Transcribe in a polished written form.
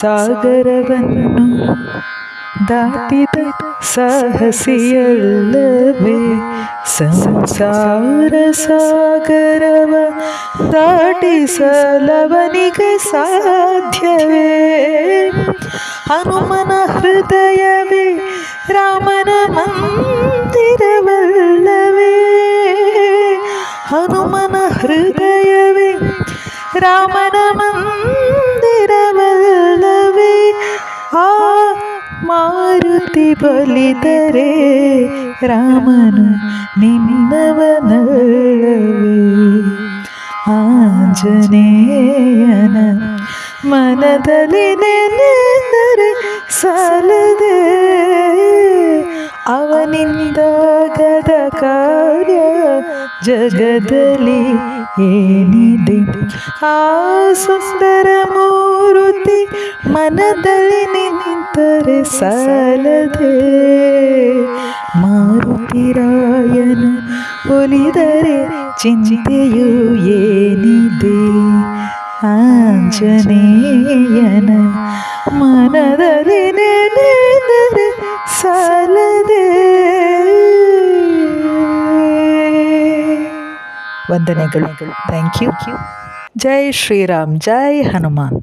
ಸಾಗರವನ್ನು ದಾಟಿದ ಸಾಹಸಿಯಲ್ಲವೇ ಸಂಸಾರ ಸಾಗರವ ದಾಟಿಸಲವನಿಗೆ ಸಾಧ್ಯವೇ? ಹನುಮನ ಹೃದಯವೇ ರಾಮನ ಮಂದಿರವಲ್ಲವೇ? ಹನುಮನ ಹೃದಯವೇ ರಾಮನ ಮಂದಿರವಲ್ಲವೇ? ಆ ಮಾರುತಿ ಬಲಿದರೆ ರಾಮನು ನಿನ್ನವನಲ್ಲವೇ? ಆಂಜನೇಯನ ಮನದಲ್ಲಿ ನೆನೆದರೆ ಸಾಲದೆ ಅವನಿಂದಾಗದ ಕಾರ್ಯ ಜಗದಲ್ಲಿ ಏನಿದೆ? ಆ ಸುಂದರ ಮೂರುತಿ ಮನದಲ್ಲಿ ನಿಂತರೆ ಸಾಲದೆ ಮಾರುತಿರಾಯನ ಒಲಿದರೆ ಚಿಂತೆಯು ಏನಿದೆ? ಆಂಜನೇಯನ ಮನದಲ್ಲಿ ನೆನೆದರೆ ಸಾಲದೆ. ವಂದನೆಗಳು. Thank you. ಜೈ ಶ್ರೀರಾಮ್, ಜೈ ಹನುಮಾನ್.